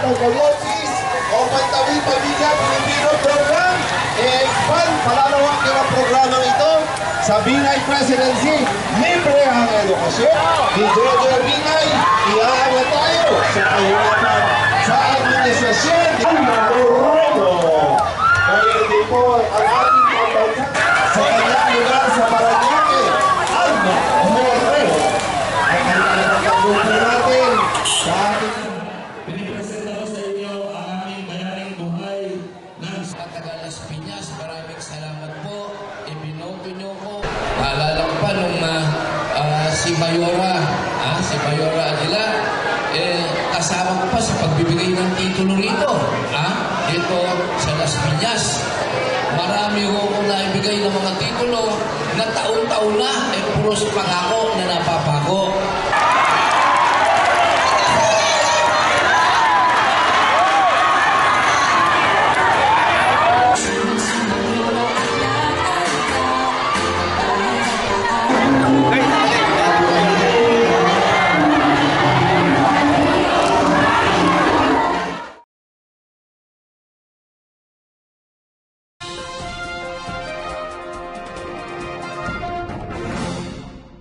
Galosis o Pantawi Pamilya Pilipino Program, i-expand, palalawak yung programang ito sa Binay Presidency. Libre ang edukasyon. Di Jojo Binay, iaawa tayo sa kahirapan sa administrasyon. Ang marurado. Kaya hindi po ang ating pagbansa sa kanyang lugar sa Paranaque, Alma Moreno. Ang kanyang grupo natin sa ating pinipresenta ko sa inyo ang aming bayaring buhay ng Tagalas Piñas. Maraming salamat po. Ibinoto nyo ko. Paalala ko pa nung si Mayora Aguilar, kasama ko pa sa pagbibigay ng titulo rito. Dito sa Las Piñas. Marami ko naibigay ng mga titulo na taon-taon na, puros pangako na napapako.